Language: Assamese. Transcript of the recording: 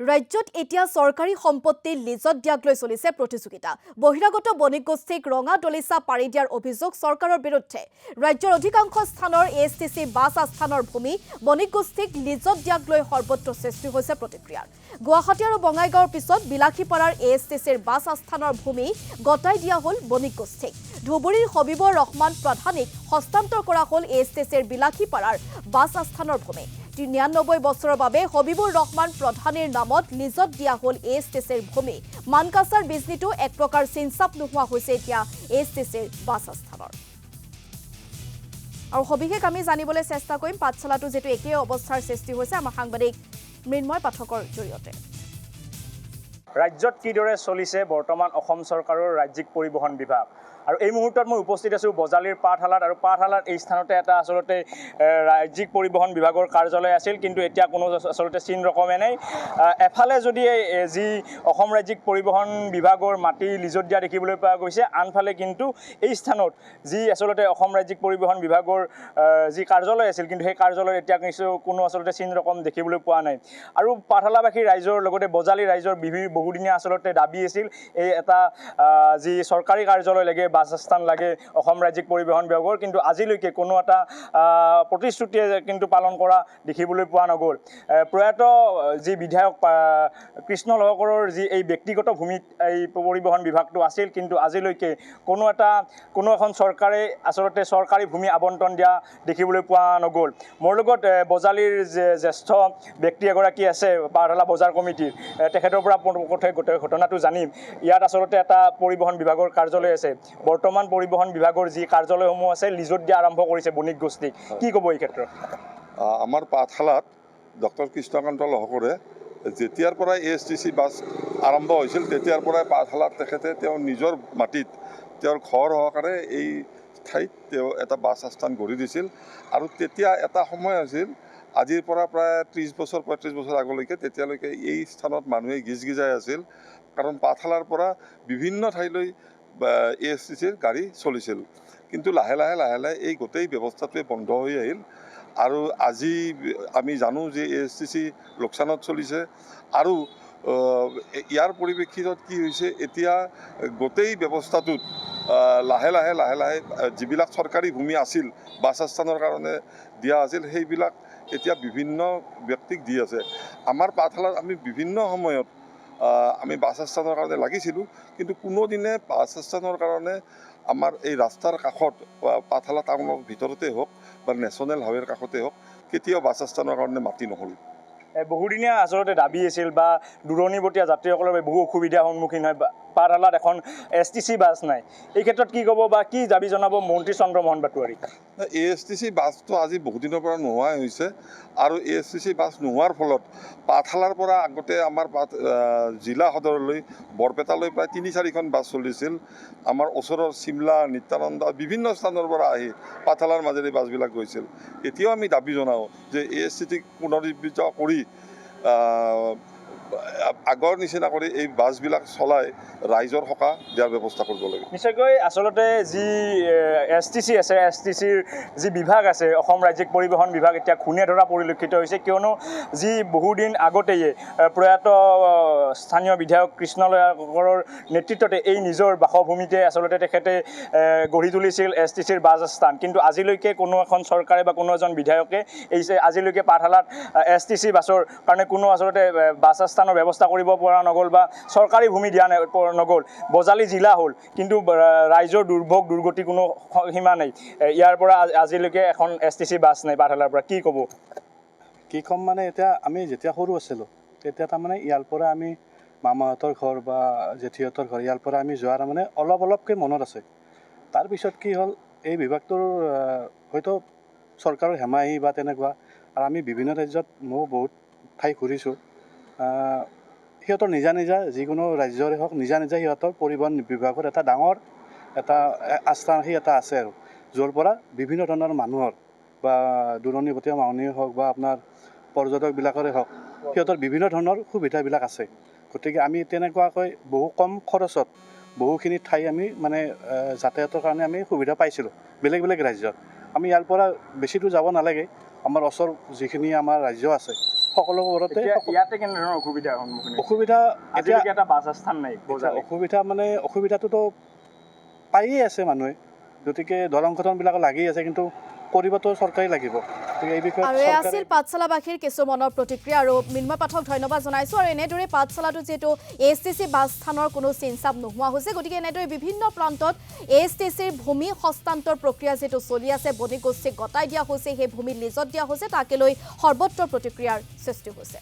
ৰাজ্যত এতিয়া চৰকাৰী সম্পত্তি লিজত দিয়াক লৈ চলিছে প্ৰতিযোগিতা। বহিৰাগত বণিক গোষ্ঠীক ৰঙা দলিচা পাৰি দিয়াৰ অভিযোগ চৰকাৰৰ বিৰুদ্ধে। ৰাজ্যৰ অধিকাংশ স্থানৰ এএছটিচি বাছ আস্থানৰ ভূমি বণিক গোষ্ঠীক লিজত দিয়াক লৈ সৰ্বত্ৰ সৃষ্টি হৈছে প্ৰতিক্ৰিয়াৰ। গুৱাহাটী আৰু বঙাইগাঁৱৰ পিছত বিলাসীপাৰাৰ এএছটিচিৰ বাছ আস্থানৰ ভূমি গতাই দিয়া হ'ল বণিক গোষ্ঠীক। ধুবুৰীৰ হবিবৰ ৰহমান প্ৰধানীক হস্তান্তৰ কৰা হ'ল এএছটিচিৰ বিলাসীপাৰাৰ বাছ আস্থানৰ ভূমি। ৯৯ বছৰৰ বাবে হবিবুৰ ৰহমান প্ৰধানীৰ নামত লিজত দিয়া হ'ল এএছটিচিৰ ভূমি। মানকাছাৰ বিজনীটো এক প্ৰকাৰ চিনচাপ নোহোৱা হৈছে এতিয়া এএছটিচিৰ বাছ আস্থানৰ। আৰু সবিশেষ আমি জানিবলৈ চেষ্টা কৰিম পাঠশালাটো যেটো একে অৱস্থাৰ সৃষ্টি হৈছে আমাৰ সাংবাদিক মৃন্ময় পাঠকৰ জৰিয়তে। ৰাজ্যত কিদৰে চলিছে বৰ্তমান অসম চৰকাৰৰ ৰাজ্যিক পৰিবহণ বিভাগ। আৰু এই মুহূৰ্তত মই উপস্থিত আছোঁ বজালীৰ পাঠশালাত। আৰু পাঠশালাত এই স্থানতে এটা আচলতে ৰাজ্যিক পৰিবহণ বিভাগৰ কাৰ্যালয় আছিল, কিন্তু এতিয়া কোনো আচলতে চিন ৰকমে নাই। এফালে যদি যি অসম ৰাজ্যিক পৰিবহণ বিভাগৰ মাটি লিজত দিয়া দেখিবলৈ পোৱা গৈছে, আনফালে কিন্তু এই স্থানত যি আচলতে অসম ৰাজ্যিক পৰিবহণ বিভাগৰ যি কাৰ্যালয় আছিল, কিন্তু সেই কাৰ্যালয়ত এতিয়া কোনো আচলতে চিন ৰকম দেখিবলৈ পোৱা নাই। আৰু পাঠশালাবাসী ৰাইজৰ লগতে বজালী ৰাইজৰ বহুদিনীয়া আচলতে দাবী আছিল এই এটা যি চৰকাৰী কাৰ্যালয় লাগে, বাছ আস্থান লাগে অসম ৰাজ্যিক পৰিবহণ বিভাগৰ, কিন্তু আজিলৈকে কোনো এটা প্ৰতিশ্ৰুতিয়ে কিন্তু পালন কৰা দেখিবলৈ পোৱা নগ'ল। প্ৰয়াত যি বিধায়ক কৃষ্ণ লহকৰৰ যি এই ব্যক্তিগত ভূমিত এই পৰিবহণ বিভাগটো আছিল, কিন্তু আজিলৈকে কোনো এখন চৰকাৰে আচলতে চৰকাৰী ভূমি আবণ্টন দিয়া দেখিবলৈ পোৱা নগ'ল। মোৰ লগত বজালীৰ জ্যেষ্ঠ ব্যক্তি এগৰাকী আছে পাঠশালা বজাৰ কমিটিৰ, তেখেতৰ পৰা গোটেই ঘটনাটো জানিম। ইয়াত আচলতে এটা পৰিবহণ বিভাগৰ কাৰ্যালয় আছে। বৰ্তমান পৰিবহণ বিভাগৰ যি কাৰ্যালয়সমূহ আছে লিজত দিয়া আৰম্ভ কৰিছে বণিক গোষ্ঠীক, কি ক'ব এই ক্ষেত্ৰত? আমাৰ পাঠশালাত ডক্টৰ কৃষ্ণকান্ত লহকৰে যেতিয়াৰ পৰাই এএছটিচি বাছ আৰম্ভ হৈছিল তেতিয়াৰ পৰাই পাঠশালাত তেখেতে তেওঁৰ নিজৰ মাটিত তেওঁৰ ঘৰ সহকাৰে এই ঠাইত তেওঁ এটা বাছ আস্থান গঢ়ি দিছিল। আৰু তেতিয়া এটা সময় আছিল, আজিৰ পৰা প্ৰায় ৩০ বছৰ আগলৈকে, তেতিয়ালৈকে এই স্থানত মানুহে গিজগিজাই আছিল, কাৰণ পাঠশালাৰ পৰা বিভিন্ন ঠাইলৈ এএছটিচিৰ গাড়ী চলিছিল। কিন্তু লাহে লাহে এই গোটেই ব্যৱস্থাটোৱে বন্ধ হৈ আহিল। আৰু আজি আমি জানো যে এএছটিচি লোকচানত চলিছে। আৰু ইয়াৰ পৰিপ্ৰেক্ষিতত কি হৈছে, এতিয়া গোটেই ব্যৱস্থাটোত লাহে লাহে যিবিলাক চৰকাৰী ভূমি আছিল বাছ আস্থানৰ কাৰণে দিয়া আছিল, সেইবিলাক এতিয়া বিভিন্ন ব্যক্তিক দি আছে। আমাৰ পাঠশালাত আমি বিভিন্ন সময়ত আমি বাছ আস্থানৰ কাৰণে লাগিছিলোঁ, কিন্তু কোনোদিনে বাছ আস্থানৰ কাৰণে আমাৰ এই ৰাস্তাৰ কাষত পাঠশালা টাউনৰ ভিতৰতে হওক বা নেশ্যনেল হাইৱেৰ কাষতে হওক কেতিয়াও বাছ আস্থানৰ কাৰণে মাটি নহ'ল। বহুদিনীয়া আচলতে দাবী আছিল বা দূৰণিবতীয়া যাত্ৰীসকলৰ বাবে বহু অসুবিধাৰ সন্মুখীন হয়। পাঠশালাত এখন এছটিচি বাছ নাই, এই ক্ষেত্ৰত কি ক'ব বা কি দাবী জনাব মন্ত্ৰী চন্দ্ৰমোহন পাটোৱাৰী? এএছটিচি বাছটো আজি বহুদিনৰ পৰা নোহোৱাই হৈছে। আৰু এএছটিচি বাছ নোহোৱাৰ ফলত পাঠশালাৰ পৰা আগতে আমাৰ জিলা সদৰলৈ বৰপেটালৈ প্ৰায় ৩-৪খন বাছ চলিছিল। আমাৰ ওচৰৰ চিমলা, নিত্যানন্দ বিভিন্ন স্থানৰ পৰা আহি পাঠশালাৰ মাজেৰে বাছবিলাক গৈছিল। এতিয়াও আমি দাবী জনাওঁ যে এএছটিচিক পুনৰুজ্জীৱিত কৰি আগৰ নিচিনা কৰি এই বাছবিলাক চলাই ৰাইজৰ সকাহ দিয়াৰ ব্যৱস্থা কৰিব লাগে। নিশ্চয়কৈ আচলতে যি এছটিচি আছে, এছটিচিৰ যি বিভাগ আছে অসম ৰাজ্যিক পৰিবহণ বিভাগ, এতিয়া ঘূণে ধৰা পৰিলক্ষিত হৈছে। কিয়নো যি বহুদিন আগতেই প্ৰয়াত স্থানীয় বিধায়ক কৃষ্ণ লহকৰৰ নেতৃত্বতে এই নিজৰ বাসভূমিতে আচলতে তেখেতে গঢ়ি তুলিছিল এছটিচিৰ বাছ আস্থান, কিন্তু আজিলৈকে কোনো এখন চৰকাৰে বা কোনো এজন বিধায়কে আজিলৈকে পাঠশালাত এছটিচি বাছৰ কাৰণে কোনো আচলতে বাছ আস্থানৰ ব্যৱস্থা কৰিব পৰা নগ'ল বা চৰকাৰী ভূমি দিয়া নগ'ল। বজালী জিলা হ'ল, কিন্তু ৰাইজৰ দুৰ্ভোগ দুৰ্গতি কোনো সীমা নাই। ইয়াৰ পৰা আজিলৈকে এখন এছটিচি বাছ নাই পাঠশালাৰ পৰা, কি ক'ব? কি ক'ম মানে, এতিয়া আমি যেতিয়া সৰু আছিলোঁ তেতিয়া তাৰমানে ইয়াৰ পৰা আমি মামাহঁতৰ ঘৰ বা জেঠীহঁতৰ ঘৰ ইয়াৰ পৰা আমি যোৱাৰ মানে অলপকৈ মনত আছে। তাৰপিছত কি হ'ল, এই বিভাগটোৰ হয়তো চৰকাৰৰ হেমাহি বা তেনেকুৱা, আৰু আমি বিভিন্ন ৰাজ্যত ময়ো বহুত ঠাই ঘূৰিছোঁ। সিহঁতৰ নিজা যিকোনো ৰাজ্যৰে হওক নিজা সিহঁতৰ পৰিবহণ বিভাগৰ এটা ডাঙৰ এটা আস্থান এটা আছে, আৰু য'ৰ পৰা বিভিন্ন ধৰণৰ মানুহৰ বা দূৰণিবতীয়া মানুহেই হওক বা আপোনাৰ পৰ্যটকবিলাকৰে হওক সিহঁতৰ বিভিন্ন ধৰণৰ সুবিধাবিলাক আছে। গতিকে আমি তেনেকুৱাকৈ বহু কম খৰচত বহুখিনি ঠাই আমি মানে যাতায়াতৰ কাৰণে আমি সুবিধা পাইছিলোঁ বেলেগ ৰাজ্যত। আমি ইয়াৰ পৰা বেছি দূৰ যাব নালাগে, আমাৰ ওচৰ যিখিনি আমাৰ ৰাজ্য আছে সকলোবোৰতে এতিয়া ইয়াতে কেনেধৰণৰ অসুবিধাৰ সন্মুখীন হৈছে? অসুবিধা এতিয়া আজিলৈকে এটা বাছ আস্থান নাই বজাৰত। অসুবিধা মানে অসুবিধাটোতো পায়ে আছে মানুহে, গতিকে দলং গঠনবিলাক লাগি আছে, কিন্তু কৰিবতো চৰকাৰে লাগিব। গতিকে এই বিষয়ত আৰু এই আছিল পাঠশালাবাসীৰ কিছুমানৰ প্ৰতিক্ৰিয়া। আৰু মৃন্ময় পাঠক ধন্যবাদ জনাইছোঁ। আৰু এনেদৰে পাঠশালাটো যিহেতু ASTC বাছ স্থানৰ কোনো চিনচাপ নোহোৱা হৈছে, গতিকে এনেদৰে বিভিন্ন প্ৰান্তত ASTCৰ ভূমি হস্তান্তৰ প্ৰক্ৰিয়া যিহেতু চলি আছে, বণিক গোষ্ঠীক গতাই দিয়া হৈছে, সেই ভূমি লিজত দিয়া হৈছে, তাকে লৈ সৰ্বত্ৰ প্ৰতিক্ৰিয়াৰ সৃষ্টি হৈছে।